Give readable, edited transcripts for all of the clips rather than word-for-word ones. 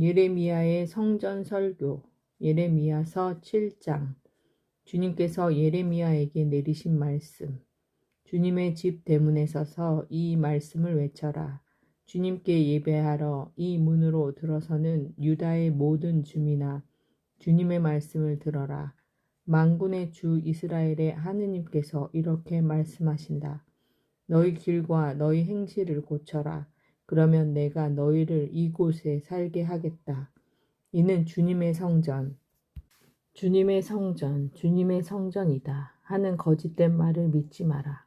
예레미야의 성전 설교. 예레미야서 7장. 주님께서 예레미야에게 내리신 말씀. 주님의 집 대문에 서서 이 말씀을 외쳐라. 주님께 예배하러 이 문으로 들어서는 유다의 모든 주민아, 주님의 말씀을 들어라. 만군의 주 이스라엘의 하느님께서 이렇게 말씀하신다. 너희 길과 너희 행실을 고쳐라. 그러면 내가 너희를 이곳에 살게 하겠다. 이는 주님의 성전, 주님의 성전이다 하는 거짓된 말을 믿지 마라.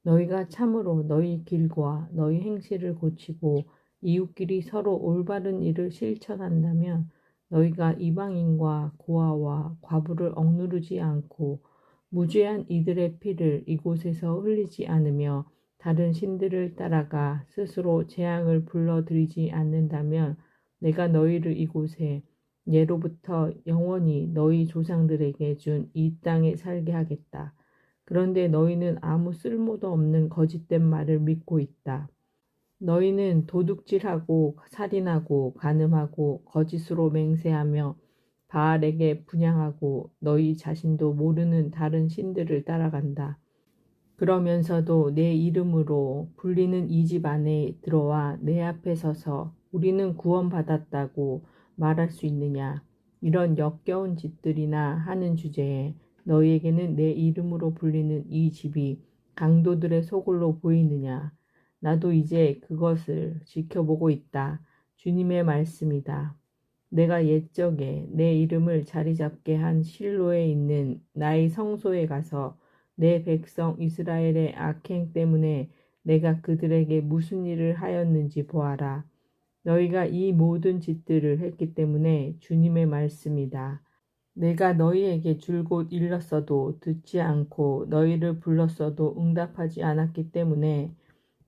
너희가 참으로 너희 길과 너희 행실을 고치고 이웃끼리 서로 올바른 일을 실천한다면 너희가 이방인과 고아와 과부를 억누르지 않고 무죄한 이들의 피를 이곳에서 흘리지 않으며 다른 신들을 따라가 스스로 재앙을 불러들이지 않는다면 내가 너희를 이곳에 예로부터 영원히 너희 조상들에게 준 이 땅에 살게 하겠다. 그런데 너희는 아무 쓸모도 없는 거짓된 말을 믿고 있다. 너희는 도둑질하고 살인하고 간음하고 거짓으로 맹세하며 바알에게 분향하고 너희 자신도 모르는 다른 신들을 따라간다. 그러면서도 내 이름으로 불리는 이 집 안에 들어와 내 앞에 서서 우리는 구원받았다고 말할 수 있느냐. 이런 역겨운 짓들이나 하는 주제에 너희에게는 내 이름으로 불리는 이 집이 강도들의 소굴로 보이느냐. 나도 이제 그것을 지켜보고 있다. 주님의 말씀이다. 내가 옛적에 내 이름을 자리 잡게 한 실로에 있는 나의 성소에 가서 내 백성 이스라엘의 악행 때문에 내가 그들에게 무슨 일을 하였는지 보아라. 너희가 이 모든 짓들을 했기 때문에 주님의 말씀이다. 내가 너희에게 줄곧 일렀어도 듣지 않고 너희를 불렀어도 응답하지 않았기 때문에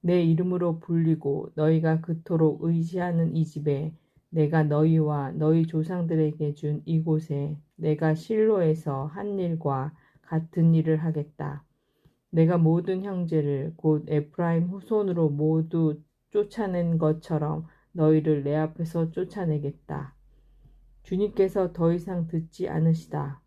내 이름으로 불리고 너희가 그토록 의지하는 이 집에 내가 너희와 너희 조상들에게 준 이곳에 내가 실로에서 한 일과 같은 일을 하겠다. 내가 모든 형제를 곧 에프라임 후손으로 모두 쫓아낸 것처럼 너희를 내 앞에서 쫓아내겠다. 주님께서 더 이상 듣지 않으시다.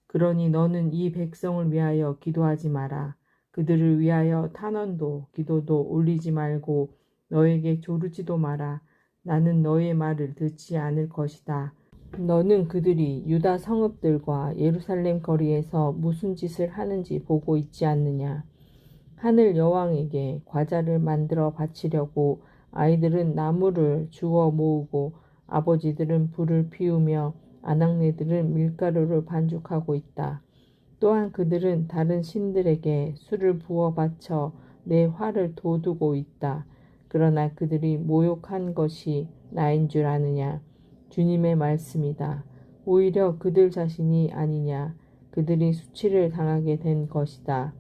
그러니 너는 이 백성을 위하여 기도하지 마라. 그들을 위하여 탄원도 기도도 올리지 말고 너에게 조르지도 마라. 나는 너의 말을 듣지 않을 것이다. 너는 그들이 유다 성읍들과 예루살렘 거리에서 무슨 짓을 하는지 보고 있지 않느냐. 하늘 여왕에게 과자를 만들어 바치려고 아이들은 나무를 주워 모으고 아버지들은 불을 피우며 아낙네들은 밀가루를 반죽하고 있다. 또한 그들은 다른 신들에게 술을 부어 바쳐 내 화를 돋우고 있다. 그러나 그들이 모욕한 것이 나인 줄 아느냐. 주님의 말씀이다. 오히려 그들 자신이 아니냐. 그들이 수치를 당하게 된 것이다.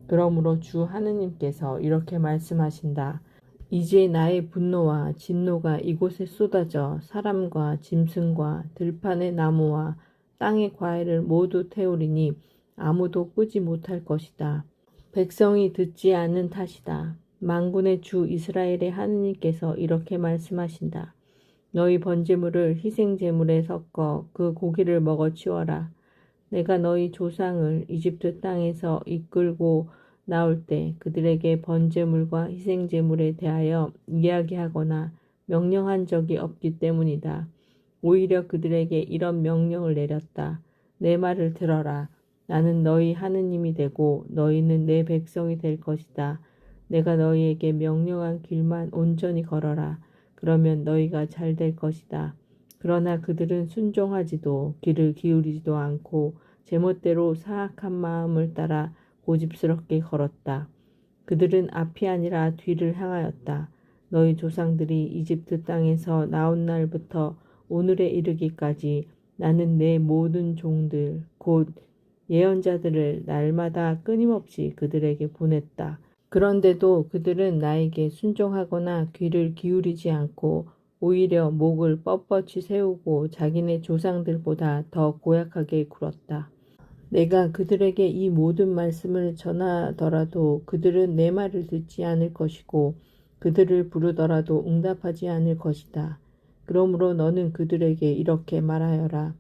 그러므로 주 하느님께서 이렇게 말씀하신다. 이제 나의 분노와 진노가 이곳에 쏟아져 사람과 짐승과 들판의 나무와 땅의 과일을 모두 태우리니 아무도 끄지 못할 것이다. 백성이 듣지 않는 탓이다. 만군의 주 이스라엘의 하느님께서 이렇게 말씀하신다. 너희 번제물을 희생제물에 섞어 그 고기를 먹어 치워라. 내가 너희 조상을 이집트 땅에서 이끌고 나올 때 그들에게 번제물과 희생제물에 대하여 이야기하거나 명령한 적이 없기 때문이다. 오히려 그들에게 이런 명령을 내렸다. 내 말을 들어라. 나는 너희 하느님이 되고 너희는 내 백성이 될 것이다. 내가 너희에게 명령한 길만 온전히 걸어라. 그러면 너희가 잘 될 것이다. 그러나 그들은 순종하지도 귀를 기울이지도 않고 제멋대로 사악한 마음을 따라 고집스럽게 걸었다. 그들은 앞이 아니라 뒤를 향하였다. 너희 조상들이 이집트 땅에서 나온 날부터 오늘에 이르기까지 나는 내 모든 종들 곧 예언자들을 날마다 끊임없이 그들에게 보냈다. 그런데도 그들은 나에게 순종하거나 귀를 기울이지 않고 오히려 목을 뻣뻣이 세우고 자기네 조상들보다 더 고약하게 굴었다. 내가 그들에게 이 모든 말씀을 전하더라도 그들은 내 말을 듣지 않을 것이고 그들을 부르더라도 응답하지 않을 것이다. 그러므로 너는 그들에게 이렇게 말하여라.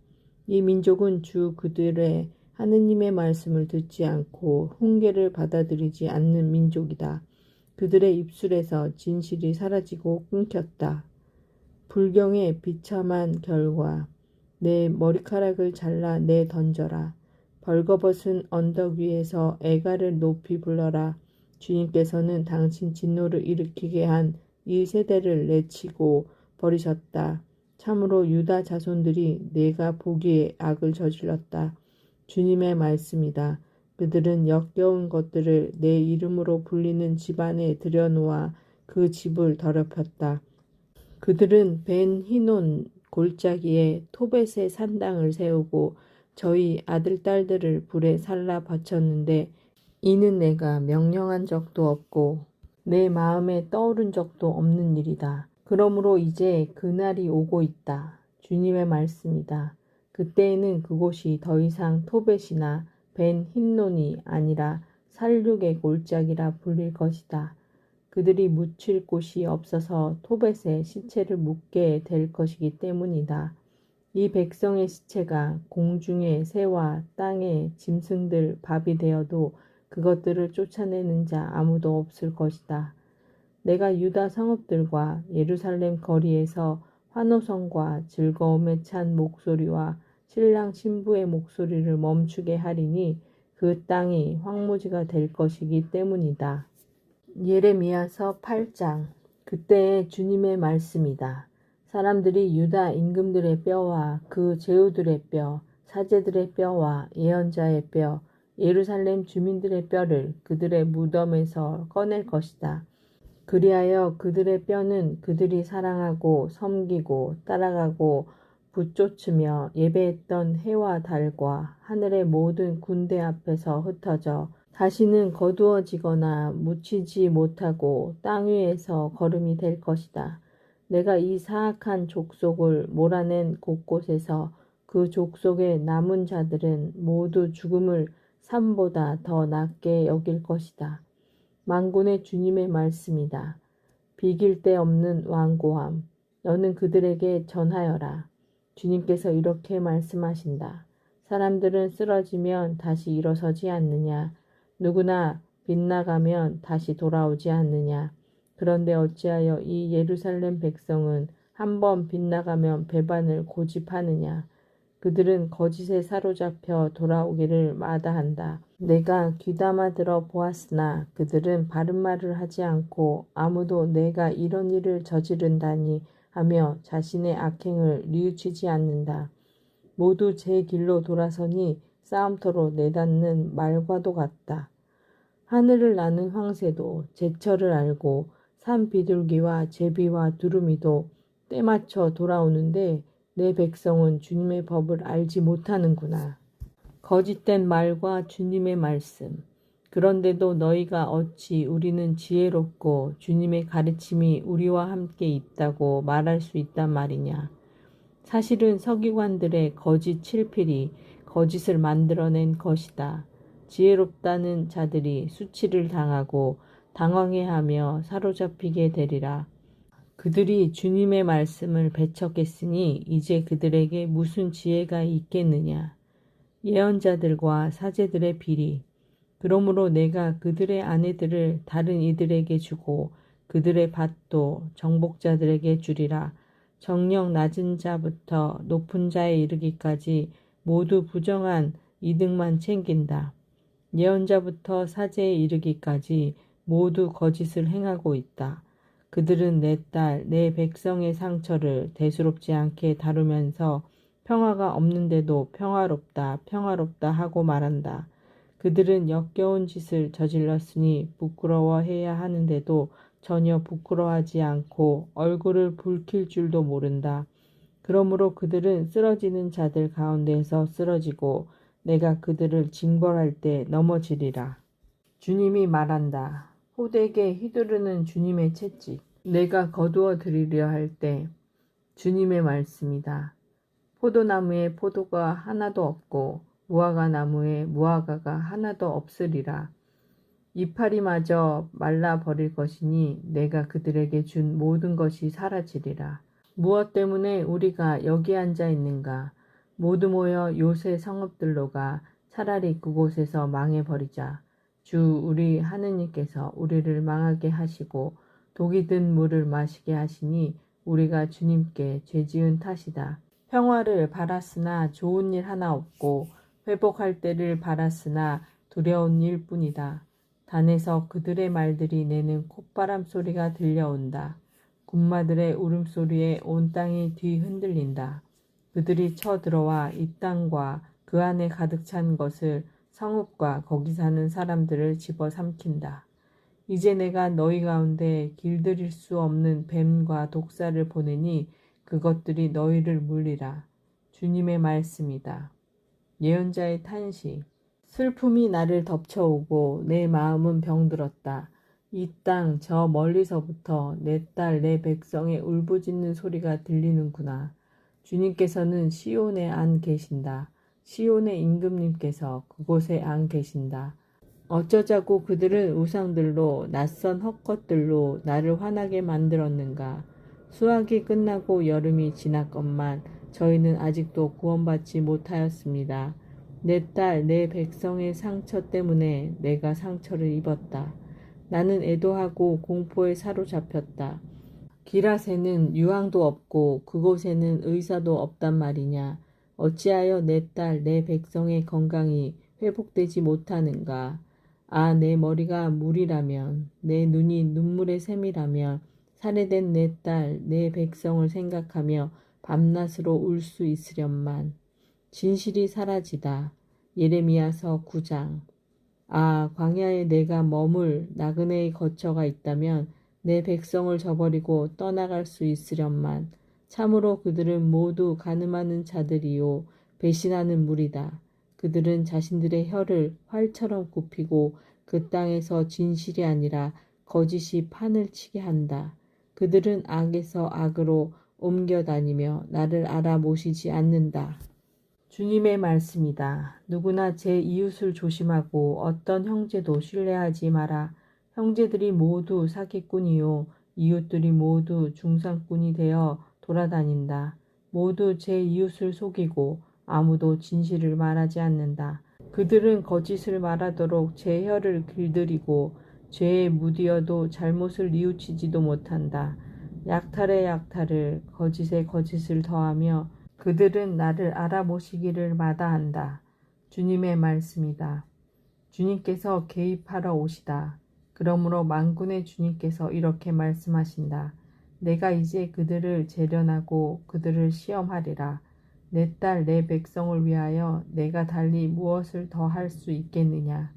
이 민족은 주 그들의 하느님의 말씀을 듣지 않고 훈계를 받아들이지 않는 민족이다. 그들의 입술에서 진실이 사라지고 끊겼다. 불경의 비참한 결과. 내 머리카락을 잘라 내 던져라. 벌거벗은 언덕 위에서 애가를 높이 불러라. 주님께서는 당신 진노를 일으키게 한 이 세대를 내치고 버리셨다. 참으로 유다 자손들이 내가 보기에 악을 저질렀다. 주님의 말씀이다. 그들은 역겨운 것들을 내 이름으로 불리는 집안에 들여놓아 그 집을 더럽혔다. 그들은 벤 히논 골짜기에 토벳의 산당을 세우고 저희 아들 딸들을 불에 살라 바쳤는데 이는 내가 명령한 적도 없고 내 마음에 떠오른 적도 없는 일이다. 그러므로 이제 그날이 오고 있다. 주님의 말씀이다. 그때에는 그곳이 더 이상 토벳이나 벤 힌논이 아니라 살육의 골짜기라 불릴 것이다. 그들이 묻힐 곳이 없어서 토벳에 시체를 묻게 될 것이기 때문이다. 이 백성의 시체가 공중의 새와 땅의 짐승들 밥이 되어도 그것들을 쫓아내는 자 아무도 없을 것이다. 내가 유다 성읍들과 예루살렘 거리에서 환호성과 즐거움에 찬 목소리와 신랑 신부의 목소리를 멈추게 하리니 그 땅이 황무지가 될 것이기 때문이다. 예레미야서 8장. 그때의 주님의 말씀이다. 사람들이 유다 임금들의 뼈와 그 제후들의 뼈, 사제들의 뼈와 예언자의 뼈, 예루살렘 주민들의 뼈를 그들의 무덤에서 꺼낼 것이다. 그리하여 그들의 뼈는 그들이 사랑하고 섬기고 따라가고 붙쫓으며 예배했던 해와 달과 하늘의 모든 군대 앞에서 흩어져 다시는 거두어지거나 묻히지 못하고 땅 위에서 거름이 될 것이다. 내가 이 사악한 족속을 몰아낸 곳곳에서 그 족속의 남은 자들은 모두 죽음을 삶보다 더 낫게 여길 것이다. 만군의 주님의 말씀이다. 비길 데 없는 완고함. 너는 그들에게 전하여라. 주님께서 이렇게 말씀하신다. 사람들은 쓰러지면 다시 일어서지 않느냐. 누구나 빗나가면 다시 돌아오지 않느냐. 그런데 어찌하여 이 예루살렘 백성은 한번 빗나가면 배반을 고집하느냐. 그들은 거짓에 사로잡혀 돌아오기를 마다한다. 내가 귀담아 들어 보았으나 그들은 바른 말을 하지 않고 아무도 내가 이런 일을 저지른다니 하며 자신의 악행을 뉘우치지 않는다. 모두 제 길로 돌아서니 싸움터로 내닫는 말과도 같다. 하늘을 나는 황새도 제철을 알고 산 비둘기와 제비와 두루미도 때맞춰 돌아오는데 내 백성은 주님의 법을 알지 못하는구나. 거짓된 말과 주님의 말씀. 그런데도 너희가 어찌 우리는 지혜롭고 주님의 가르침이 우리와 함께 있다고 말할 수 있단 말이냐. 사실은 서기관들의 거짓 칠필이 거짓을 만들어낸 것이다. 지혜롭다는 자들이 수치를 당하고 당황해하며 사로잡히게 되리라. 그들이 주님의 말씀을 배척했으니 이제 그들에게 무슨 지혜가 있겠느냐. 예언자들과 사제들의 비리. 그러므로 내가 그들의 아내들을 다른 이들에게 주고 그들의 밭도 정복자들에게 주리라. 정령 낮은 자부터 높은 자에 이르기까지 모두 부정한 이득만 챙긴다. 예언자부터 사제에 이르기까지 모두 거짓을 행하고 있다. 그들은 내 딸, 내 백성의 상처를 대수롭지 않게 다루면서 평화가 없는데도 평화롭다, 평화롭다 하고 말한다. 그들은 역겨운 짓을 저질렀으니 부끄러워해야 하는데도 전혀 부끄러워하지 않고 얼굴을 붉힐 줄도 모른다. 그러므로 그들은 쓰러지는 자들 가운데서 쓰러지고 내가 그들을 징벌할 때 넘어지리라. 주님이 말한다. 호되게 휘두르는 주님의 채찍. 내가 거두어 드리려 할 때 주님의 말씀이다. 포도나무에 포도가 하나도 없고 무화과 나무에 무화과가 하나도 없으리라. 이파리마저 말라버릴 것이니 내가 그들에게 준 모든 것이 사라지리라. 무엇 때문에 우리가 여기 앉아 있는가? 모두 모여 요새 성읍들로 가 차라리 그곳에서 망해버리자. 주 우리 하느님께서 우리를 망하게 하시고 독이 든 물을 마시게 하시니 우리가 주님께 죄지은 탓이다. 평화를 바랐으나 좋은 일 하나 없고 회복할 때를 바랐으나 두려운 일뿐이다. 단에서 그들의 말들이 내는 콧바람 소리가 들려온다. 군마들의 울음소리에 온 땅이 뒤흔들린다. 그들이 쳐들어와 이 땅과 그 안에 가득 찬 것을 성읍과 거기 사는 사람들을 집어삼킨다. 이제 내가 너희 가운데 길들일 수 없는 뱀과 독사를 보내니 그것들이 너희를 물리라. 주님의 말씀이다. 예언자의 탄식. 슬픔이 나를 덮쳐오고 내 마음은 병들었다. 이 땅 저 멀리서부터 내 딸 내 백성의 울부짖는 소리가 들리는구나. 주님께서는 시온에 안 계신다. 시온의 임금님께서 그곳에 안 계신다. 어쩌자고 그들은 우상들로 낯선 헛것들로 나를 화나게 만들었는가. 수학이 끝나고 여름이 지났건만 저희는 아직도 구원받지 못하였습니다. 내 딸, 내 백성의 상처 때문에 내가 상처를 입었다. 나는 애도하고 공포에 사로잡혔다. 기랏에는 유황도 없고 그곳에는 의사도 없단 말이냐. 어찌하여 내 딸, 내 백성의 건강이 회복되지 못하는가. 아, 내 머리가 물이라면, 내 눈이 눈물의 샘이라면 살해된 내 딸, 내 백성을 생각하며 밤낮으로 울 수 있으련만. 진실이 사라지다. 예레미야서 9장. 아, 광야에 내가 머물 나그네의 거처가 있다면 내 백성을 저버리고 떠나갈 수 있으련만. 참으로 그들은 모두 가늠하는 자들이요 배신하는 무리다. 그들은 자신들의 혀를 활처럼 굽히고 그 땅에서 진실이 아니라 거짓이 판을 치게 한다. 그들은 악에서 악으로 옮겨다니며 나를 알아모시지 않는다. 주님의 말씀이다. 누구나 제 이웃을 조심하고 어떤 형제도 신뢰하지 마라. 형제들이 모두 사기꾼이요 이웃들이 모두 중상꾼이 되어 돌아다닌다. 모두 제 이웃을 속이고 아무도 진실을 말하지 않는다. 그들은 거짓을 말하도록 제 혀를 길들이고 죄에 무디어도 잘못을 뉘우치지도 못한다. 약탈에 약탈을 거짓에 거짓을 더하며 그들은 나를 알아보시기를 마다한다. 주님의 말씀이다. 주님께서 개입하러 오시다. 그러므로 만군의 주님께서 이렇게 말씀하신다. 내가 이제 그들을 재련하고 그들을 시험하리라. 내 딸, 내 백성을 위하여 내가 달리 무엇을 더 할 수 있겠느냐.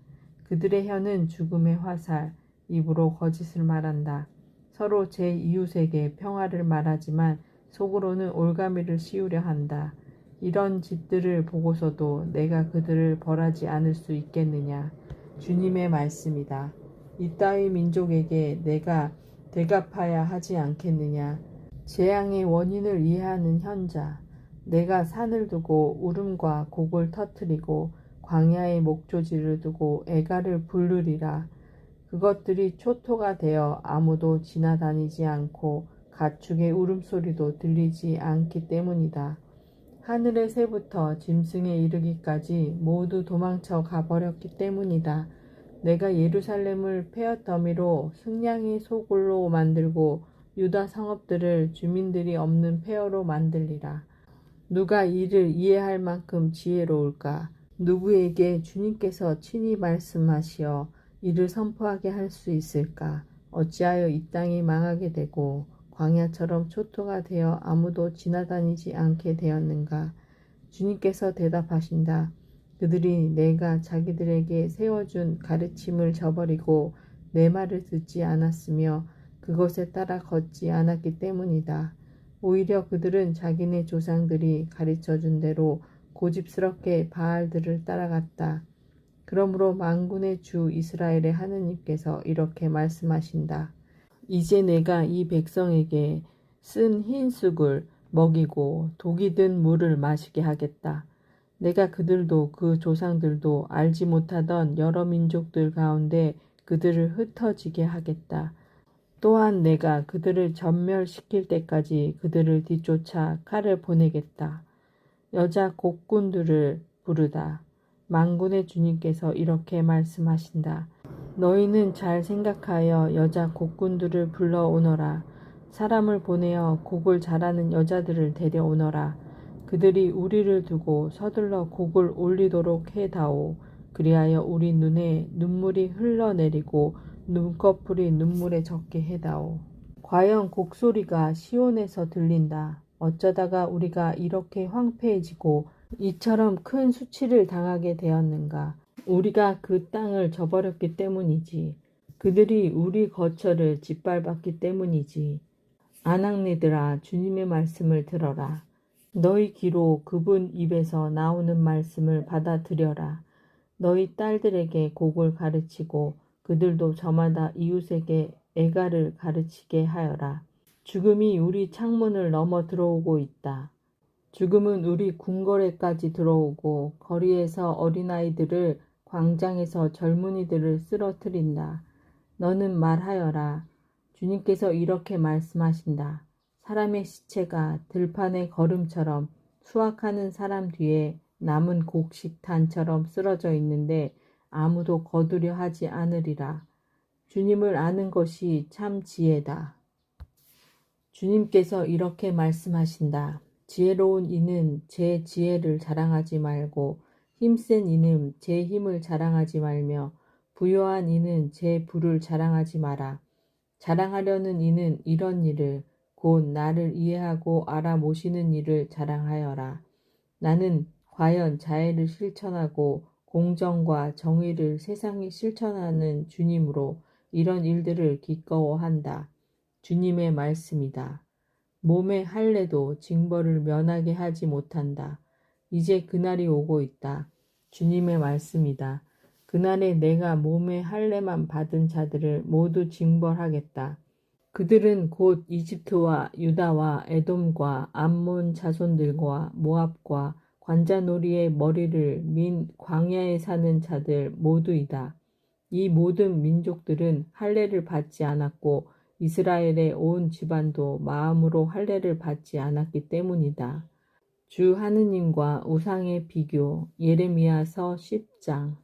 그들의 혀는 죽음의 화살, 입으로 거짓을 말한다. 서로 제 이웃에게 평화를 말하지만 속으로는 올가미를 씌우려 한다. 이런 짓들을 보고서도 내가 그들을 벌하지 않을 수 있겠느냐. 주님의 말씀이다. 이따위 민족에게 내가 대갚아야 하지 않겠느냐. 재앙의 원인을 이해하는 현자. 내가 산을 두고 울음과 곡을 터뜨리고 광야의 목조지를 두고 애가를 부르리라. 그것들이 초토가 되어 아무도 지나다니지 않고 가축의 울음소리도 들리지 않기 때문이다. 하늘의 새부터 짐승에 이르기까지 모두 도망쳐 가버렸기 때문이다. 내가 예루살렘을 폐허더미로 승냥이 소굴로 만들고 유다 성읍들을 주민들이 없는 폐허로 만들리라. 누가 이를 이해할 만큼 지혜로울까? 누구에게 주님께서 친히 말씀하시어 이를 선포하게 할 수 있을까? 어찌하여 이 땅이 망하게 되고 광야처럼 초토가 되어 아무도 지나다니지 않게 되었는가? 주님께서 대답하신다. 그들이 내가 자기들에게 세워준 가르침을 저버리고 내 말을 듣지 않았으며 그것에 따라 걷지 않았기 때문이다. 오히려 그들은 자기네 조상들이 가르쳐준 대로 고집스럽게 바알들을 따라갔다. 그러므로 만군의 주 이스라엘의 하느님께서 이렇게 말씀하신다. 이제 내가 이 백성에게 쓴 흰 쑥을 먹이고 독이 든 물을 마시게 하겠다. 내가 그들도 그 조상들도 알지 못하던 여러 민족들 가운데 그들을 흩어지게 하겠다. 또한 내가 그들을 전멸시킬 때까지 그들을 뒤쫓아 칼을 보내겠다. 여자 곡군들을 부르다. 만군의 주님께서 이렇게 말씀하신다. 너희는 잘 생각하여 여자 곡군들을 불러오너라. 사람을 보내어 곡을 잘하는 여자들을 데려오너라. 그들이 우리를 두고 서둘러 곡을 올리도록 해다오. 그리하여 우리 눈에 눈물이 흘러내리고 눈꺼풀이 눈물에 젖게 해다오. 과연 곡소리가 시온에서 들린다. 어쩌다가 우리가 이렇게 황폐해지고 이처럼 큰 수치를 당하게 되었는가. 우리가 그 땅을 저버렸기 때문이지. 그들이 우리 거처를 짓밟았기 때문이지. 아낙네들아, 주님의 말씀을 들어라. 너희 귀로 그분 입에서 나오는 말씀을 받아들여라. 너희 딸들에게 곡을 가르치고 그들도 저마다 이웃에게 애가를 가르치게 하여라. 죽음이 우리 창문을 넘어 들어오고 있다. 죽음은 우리 궁궐에까지 들어오고 거리에서 어린아이들을 광장에서 젊은이들을 쓰러뜨린다. 너는 말하여라. 주님께서 이렇게 말씀하신다. 사람의 시체가 들판의 걸음처럼 수확하는 사람 뒤에 남은 곡식단처럼 쓰러져 있는데 아무도 거두려 하지 않으리라. 주님을 아는 것이 참 지혜다. 주님께서 이렇게 말씀하신다. 지혜로운 이는 제 지혜를 자랑하지 말고 힘센 이는 제 힘을 자랑하지 말며 부요한 이는 제 부를 자랑하지 마라. 자랑하려는 이는 이런 일을 곧 나를 이해하고 알아모시는 일을 자랑하여라. 나는 과연 자애를 실천하고 공정과 정의를 세상에 실천하는 주님으로 이런 일들을 기꺼워한다. 주님의 말씀이다. 몸의 할례도 징벌을 면하게 하지 못한다. 이제 그날이 오고 있다. 주님의 말씀이다. 그날에 내가 몸의 할례만 받은 자들을 모두 징벌하겠다. 그들은 곧 이집트와 유다와 에돔과 암몬 자손들과 모압과 관자놀이의 머리를 민 광야에 사는 자들 모두이다. 이 모든 민족들은 할례를 받지 않았고 이스라엘의 온 집안도 마음으로 할례를 받지 않았기 때문이다. 주 하느님과 우상의 비교. 예레미야서 10장.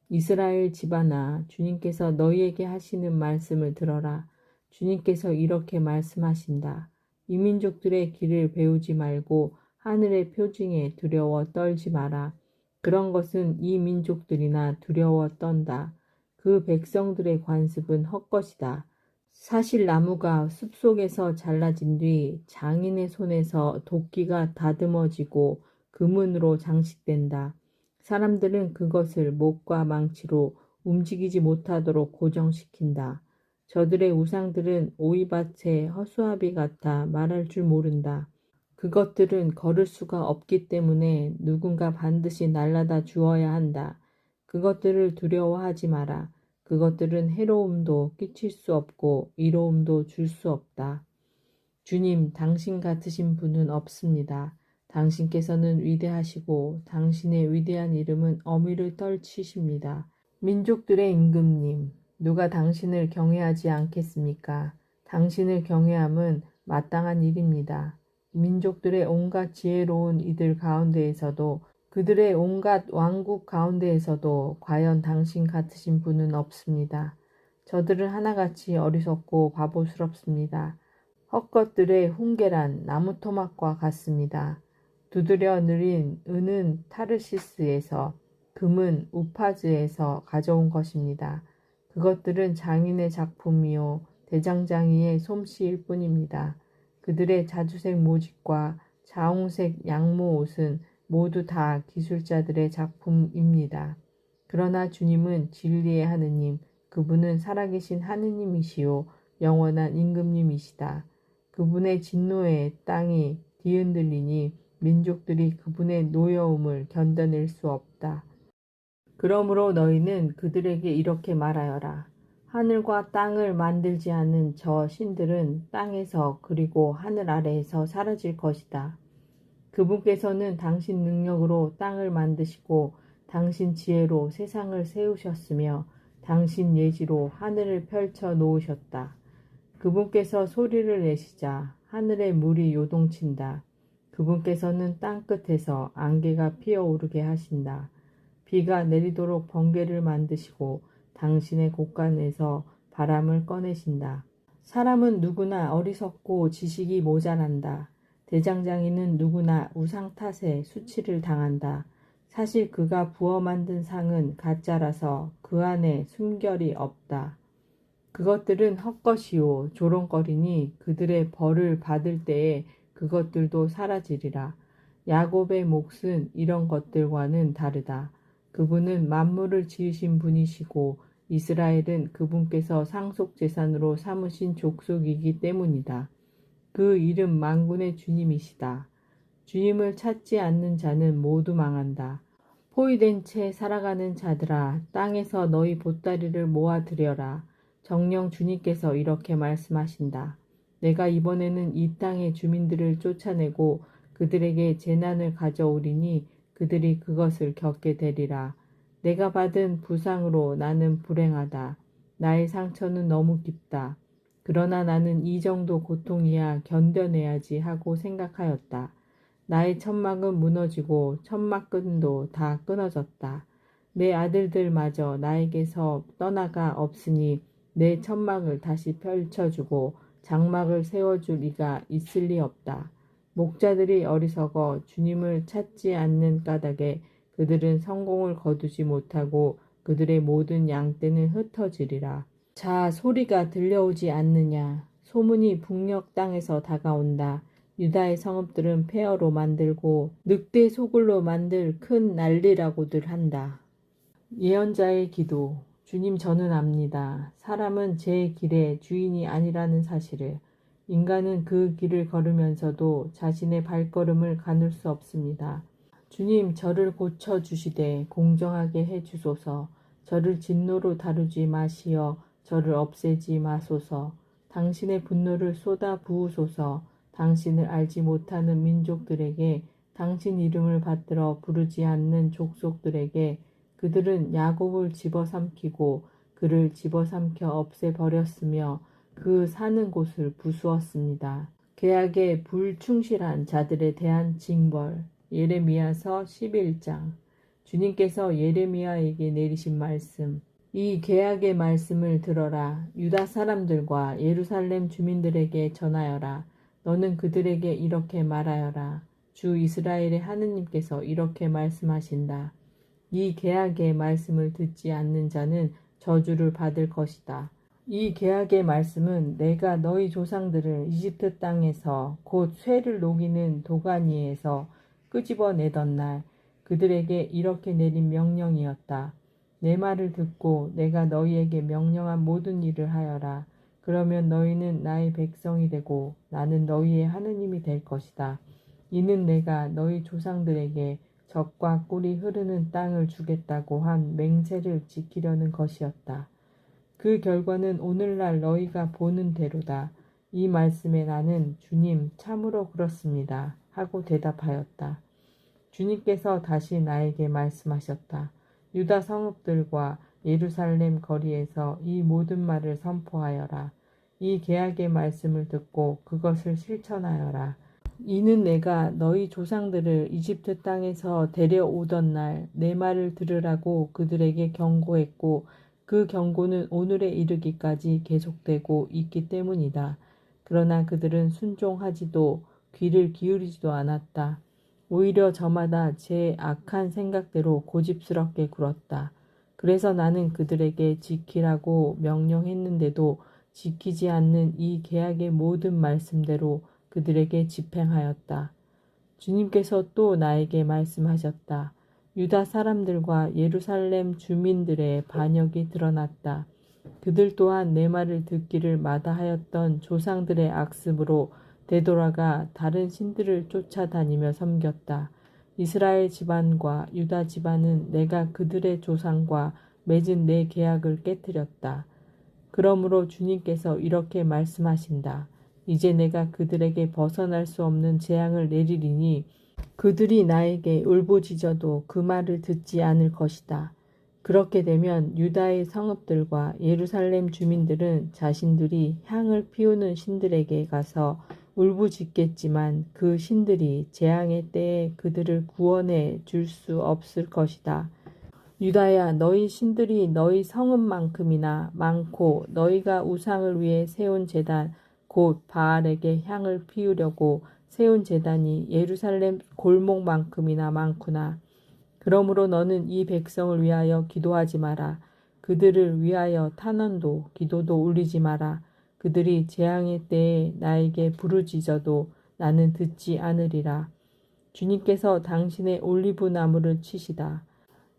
이스라엘 집안아, 주님께서 너희에게 하시는 말씀을 들어라. 주님께서 이렇게 말씀하신다. 이 민족들의 길을 배우지 말고 하늘의 표징에 두려워 떨지 마라. 그런 것은 이 민족들이나 두려워 떤다. 그 백성들의 관습은 헛것이다. 사실 나무가 숲속에서 잘라진 뒤 장인의 손에서 도끼가 다듬어지고 금은으로 장식된다. 사람들은 그것을 못과 망치로 움직이지 못하도록 고정시킨다. 저들의 우상들은 오이밭의 허수아비 같아 말할 줄 모른다. 그것들은 걸을 수가 없기 때문에 누군가 반드시 날라다 주어야 한다. 그것들을 두려워하지 마라. 그것들은 해로움도 끼칠 수 없고 이로움도 줄 수 없다. 주님, 당신 같으신 분은 없습니다. 당신께서는 위대하시고 당신의 위대한 이름은 어미를 떨치십니다. 민족들의 임금님, 누가 당신을 경외하지 않겠습니까? 당신을 경외함은 마땅한 일입니다. 민족들의 온갖 지혜로운 이들 가운데에서도 그들의 온갖 왕국 가운데에서도 과연 당신 같으신 분은 없습니다. 저들은 하나같이 어리석고 바보스럽습니다. 헛것들의 훈계란 나무토막과 같습니다. 두드려 느린 은은 타르시스에서, 금은 우파즈에서 가져온 것입니다. 그것들은 장인의 작품이요 대장장이의 솜씨일 뿐입니다. 그들의 자주색 모직과 자홍색 양모 옷은 모두 다 기술자들의 작품입니다. 그러나 주님은 진리의 하느님, 그분은 살아계신 하느님이시요 영원한 임금님이시다. 그분의 진노에 땅이 뒤흔들리니 민족들이 그분의 노여움을 견뎌낼 수 없다. 그러므로 너희는 그들에게 이렇게 말하여라. 하늘과 땅을 만들지 않은 저 신들은 땅에서 그리고 하늘 아래에서 사라질 것이다. 그분께서는 당신 능력으로 땅을 만드시고 당신 지혜로 세상을 세우셨으며 당신 예지로 하늘을 펼쳐 놓으셨다. 그분께서 소리를 내시자 하늘의 물이 요동친다. 그분께서는 땅끝에서 안개가 피어오르게 하신다. 비가 내리도록 번개를 만드시고 당신의 곳간에서 바람을 꺼내신다. 사람은 누구나 어리석고 지식이 모자란다. 대장장이는 누구나 우상 탓에 수치를 당한다. 사실 그가 부어 만든 상은 가짜라서 그 안에 숨결이 없다. 그것들은 헛것이요 조롱거리니 그들의 벌을 받을 때에 그것들도 사라지리라. 야곱의 몫은 이런 것들과는 다르다. 그분은 만물을 지으신 분이시고 이스라엘은 그분께서 상속재산으로 삼으신 족속이기 때문이다. 그 이름 만군의 주님이시다. 주님을 찾지 않는 자는 모두 망한다. 포위된 채 살아가는 자들아, 땅에서 너희 보따리를 모아들여라. 정녕 주님께서 이렇게 말씀하신다. 내가 이번에는 이 땅의 주민들을 쫓아내고 그들에게 재난을 가져오리니 그들이 그것을 겪게 되리라. 내가 받은 부상으로 나는 불행하다. 나의 상처는 너무 깊다. 그러나 나는 이 정도 고통이야 견뎌내야지 하고 생각하였다. 나의 천막은 무너지고 천막끈도 다 끊어졌다. 내 아들들마저 나에게서 떠나가 없으니 내 천막을 다시 펼쳐주고 장막을 세워줄 이가 있을 리 없다. 목자들이 어리석어 주님을 찾지 않는 까닭에 그들은 성공을 거두지 못하고 그들의 모든 양떼는 흩어지리라. 자, 소리가 들려오지 않느냐. 소문이 북녘 땅에서 다가온다. 유다의 성읍들은 폐허로 만들고 늑대 소굴로 만들 큰 난리라고들 한다. 예언자의 기도. 주님, 저는 압니다. 사람은 제 길의 주인이 아니라는 사실을. 인간은 그 길을 걸으면서도 자신의 발걸음을 가눌 수 없습니다. 주님, 저를 고쳐주시되 공정하게 해주소서. 저를 진노로 다루지 마시어 저를 없애지 마소서. 당신의 분노를 쏟아 부으소서. 당신을 알지 못하는 민족들에게, 당신 이름을 받들어 부르지 않는 족속들에게, 그들은 야곱을 집어삼키고 그를 집어삼켜 없애버렸으며 그 사는 곳을 부수었습니다. 계약에 불충실한 자들에 대한 징벌. 예레미야서 11장. 주님께서 예레미야에게 내리신 말씀. 이 계약의 말씀을 들어라. 유다 사람들과 예루살렘 주민들에게 전하여라. 너는 그들에게 이렇게 말하여라. 주 이스라엘의 하느님께서 이렇게 말씀하신다. 이 계약의 말씀을 듣지 않는 자는 저주를 받을 것이다. 이 계약의 말씀은 내가 너희 조상들을 이집트 땅에서 곧 쇠를 녹이는 도가니에서 끄집어내던 날 그들에게 이렇게 내린 명령이었다. 내 말을 듣고 내가 너희에게 명령한 모든 일을 하여라. 그러면 너희는 나의 백성이 되고 나는 너희의 하느님이 될 것이다. 이는 내가 너희 조상들에게 젖과 꿀이 흐르는 땅을 주겠다고 한 맹세를 지키려는 것이었다. 그 결과는 오늘날 너희가 보는 대로다. 이 말씀에 나는 주님 참으로 그렇습니다 하고 대답하였다. 주님께서 다시 나에게 말씀하셨다. 유다 성읍들과 예루살렘 거리에서 이 모든 말을 선포하여라. 이 계약의 말씀을 듣고 그것을 실천하여라. 이는 내가 너희 조상들을 이집트 땅에서 데려오던 날 내 말을 들으라고 그들에게 경고했고 그 경고는 오늘에 이르기까지 계속되고 있기 때문이다. 그러나 그들은 순종하지도 귀를 기울이지도 않았다. 오히려 저마다 제 악한 생각대로 고집스럽게 굴었다. 그래서 나는 그들에게 지키라고 명령했는데도 지키지 않는 이 계약의 모든 말씀대로 그들에게 집행하였다. 주님께서 또 나에게 말씀하셨다. 유다 사람들과 예루살렘 주민들의 반역이 드러났다. 그들 또한 내 말을 듣기를 마다하였던 조상들의 악습으로 되돌아가 다른 신들을 쫓아다니며 섬겼다. 이스라엘 집안과 유다 집안은 내가 그들의 조상과 맺은 내 계약을 깨뜨렸다. 그러므로 주님께서 이렇게 말씀하신다. 이제 내가 그들에게 벗어날 수 없는 재앙을 내리리니 그들이 나에게 울부짖어도 그 말을 듣지 않을 것이다. 그렇게 되면 유다의 성읍들과 예루살렘 주민들은 자신들이 향을 피우는 신들에게 가서 울부짖겠지만 그 신들이 재앙의 때에 그들을 구원해 줄 수 없을 것이다. 유다야, 너희 신들이 너희 성읍만큼이나 많고 너희가 우상을 위해 세운 제단 곧 바알에게 향을 피우려고 세운 제단이 예루살렘 골목만큼이나 많구나. 그러므로 너는 이 백성을 위하여 기도하지 마라. 그들을 위하여 탄원도 기도도 올리지 마라. 그들이 재앙의 때에 나에게 부르짖어도 나는 듣지 않으리라. 주님께서 당신의 올리브 나무를 치시다.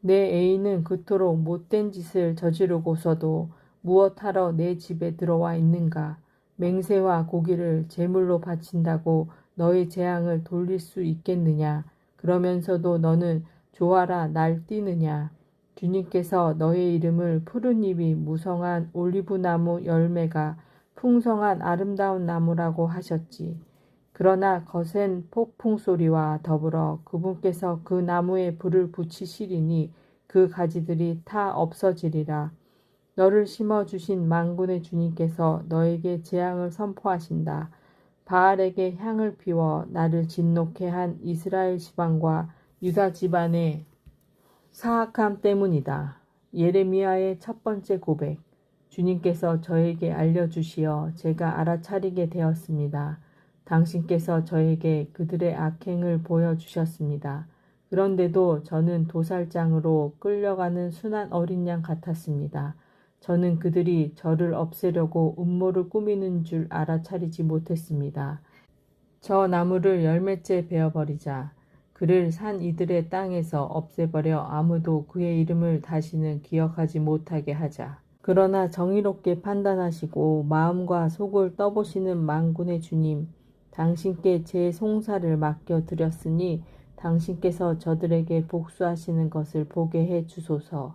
내 애인은 그토록 못된 짓을 저지르고서도 무엇하러 내 집에 들어와 있는가? 맹세와 고기를 제물로 바친다고 너의 재앙을 돌릴 수 있겠느냐? 그러면서도 너는 좋아라 날뛰느냐? 주님께서 너의 이름을 푸른 잎이 무성한 올리브나무 열매가 풍성한 아름다운 나무라고 하셨지. 그러나 거센 폭풍 소리와 더불어 그분께서 그 나무에 불을 붙이시리니 그 가지들이 다 없어지리라. 너를 심어주신 만군의 주님께서 너에게 재앙을 선포하신다. 바알에게 향을 피워 나를 진노케 한 이스라엘 지방과 유다 집안의 사악함 때문이다. 예레미야의 첫 번째 고백. 주님께서 저에게 알려주시어 제가 알아차리게 되었습니다. 당신께서 저에게 그들의 악행을 보여주셨습니다. 그런데도 저는 도살장으로 끌려가는 순한 어린 양 같았습니다. 저는 그들이 저를 없애려고 음모를 꾸미는 줄 알아차리지 못했습니다. 저 나무를 열매째 베어버리자. 그를 산 이들의 땅에서 없애버려 아무도 그의 이름을 다시는 기억하지 못하게 하자. 그러나 정의롭게 판단하시고 마음과 속을 떠보시는 만군의 주님, 당신께 제 송사를 맡겨드렸으니 당신께서 저들에게 복수하시는 것을 보게 해 주소서.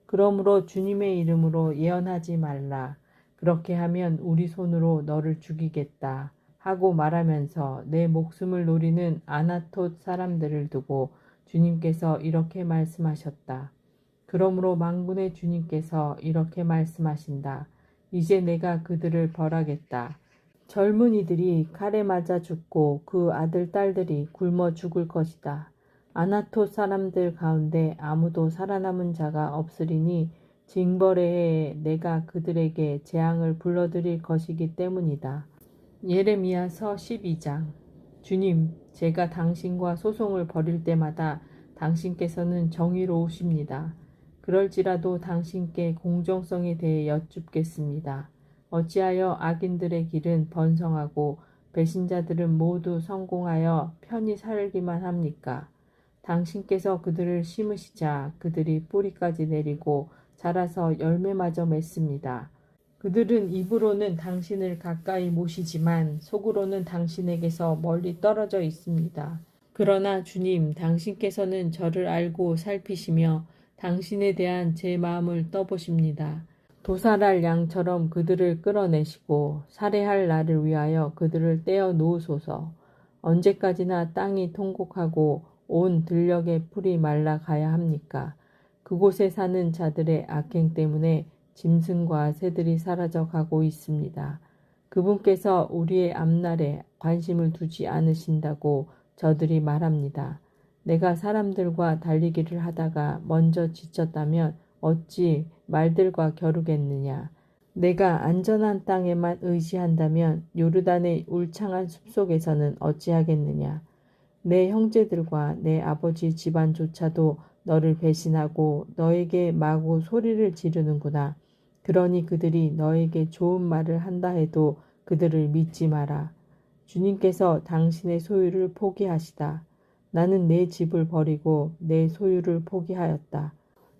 그러므로 주님의 이름으로 예언하지 말라. 그렇게 하면 우리 손으로 너를 죽이겠다. 하고 말하면서 내 목숨을 노리는 아나톳 사람들을 두고 주님께서 이렇게 말씀하셨다. 그러므로 만군의 주님께서 이렇게 말씀하신다. 이제 내가 그들을 벌하겠다. 젊은이들이 칼에 맞아 죽고 그 아들 딸들이 굶어 죽을 것이다. 아나톳 사람들 가운데 아무도 살아남은 자가 없으리니 징벌의 해에 내가 그들에게 재앙을 불러들일 것이기 때문이다. 예레미야서 12장. 주님, 제가 당신과 소송을 벌일 때마다 당신께서는 정의로우십니다. 그럴지라도 당신께 공정성에 대해 여쭙겠습니다. 어찌하여 악인들의 길은 번성하고 배신자들은 모두 성공하여 편히 살기만 합니까? 당신께서 그들을 심으시자 그들이 뿌리까지 내리고 자라서 열매마저 맺습니다. 그들은 입으로는 당신을 가까이 모시지만 속으로는 당신에게서 멀리 떨어져 있습니다. 그러나 주님, 당신께서는 저를 알고 살피시며 당신에 대한 제 마음을 떠보십니다. 도살할 양처럼 그들을 끌어내시고 살해할 날을 위하여 그들을 떼어 놓으소서. 언제까지나 땅이 통곡하고 온 들녘의 풀이 말라가야 합니까? 그곳에 사는 자들의 악행 때문에 짐승과 새들이 사라져 가고 있습니다. 그분께서 우리의 앞날에 관심을 두지 않으신다고 저들이 말합니다. 내가 사람들과 달리기를 하다가 먼저 지쳤다면 어찌 말들과 겨루겠느냐. 내가 안전한 땅에만 의지한다면 요르단의 울창한 숲속에서는 어찌하겠느냐. 내 형제들과 내 아버지 집안조차도 너를 배신하고 너에게 마구 소리를 지르는구나. 그러니 그들이 너에게 좋은 말을 한다 해도 그들을 믿지 마라. 주님께서 당신의 소유를 포기하시다. 나는 내 집을 버리고 내 소유를 포기하였다.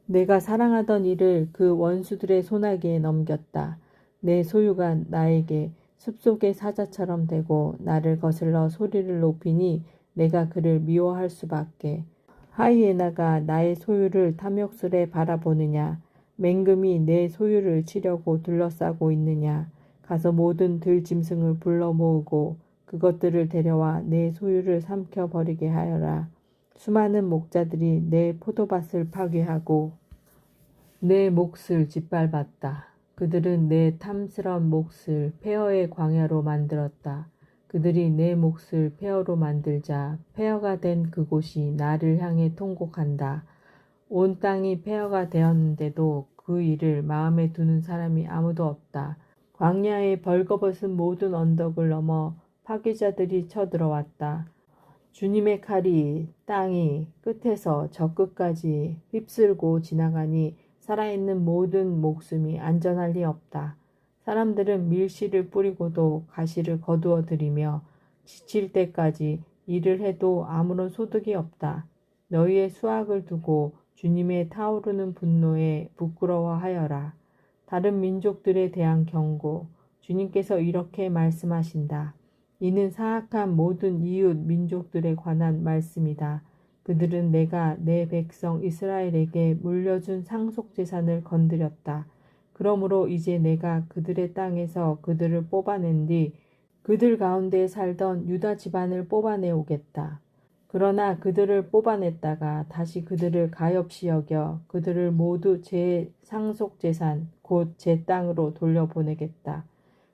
내가 사랑하던 일을 그 원수들의 손아귀에 넘겼다. 내 소유가 나에게 숲속의 사자처럼 되고 나를 거슬러 소리를 높이니 내가 그를 미워할 수밖에. 하이에나가 나의 소유를 탐욕스레 바라보느냐. 맹금이 내 소유를 치려고 둘러싸고 있느냐. 가서 모든 들짐승을 불러 모으고 그것들을 데려와 내 소유를 삼켜버리게 하여라. 수많은 목자들이 내 포도밭을 파괴하고 내 몫을 짓밟았다. 그들은 내 탐스러운 몫을 폐허의 광야로 만들었다. 그들이 내 몫을 폐허로 만들자 폐허가 된 그곳이 나를 향해 통곡한다. 온 땅이 폐허가 되었는데도 그 일을 마음에 두는 사람이 아무도 없다. 광야에 벌거벗은 모든 언덕을 넘어 파괴자들이 쳐들어왔다. 주님의 칼이 땅이 끝에서 저 끝까지 휩쓸고 지나가니 살아있는 모든 목숨이 안전할 리 없다. 사람들은 밀실을 뿌리고도 가시를 거두어 들이며 지칠 때까지 일을 해도 아무런 소득이 없다. 너희의 수확을 두고 주님의 타오르는 분노에 부끄러워하여라. 다른 민족들에 대한 경고. 주님께서 이렇게 말씀하신다. 이는 사악한 모든 이웃 민족들에 관한 말씀이다. 그들은 내가 내 백성 이스라엘에게 물려준 상속재산을 건드렸다. 그러므로 이제 내가 그들의 땅에서 그들을 뽑아낸 뒤 그들 가운데 살던 유다 집안을 뽑아내오겠다. 그러나 그들을 뽑아냈다가 다시 그들을 가엾이 여겨 그들을 모두 제 상속재산 곧 제 땅으로 돌려보내겠다.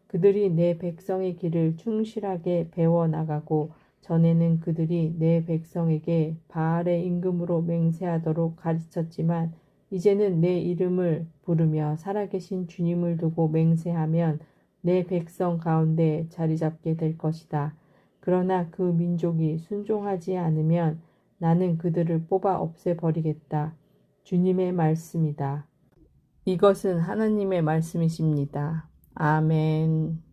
그들이 내 백성의 길을 충실하게 배워나가고 전에는 그들이 내 백성에게 바알의 임금으로 맹세하도록 가르쳤지만 이제는 내 이름을 부르며 살아계신 주님을 두고 맹세하면 내 백성 가운데 자리 잡게 될 것이다. 그러나 그 민족이 순종하지 않으면 나는 그들을 뽑아 없애버리겠다. 주님의 말씀이다. 이것은 하나님의 말씀이십니다. 아멘.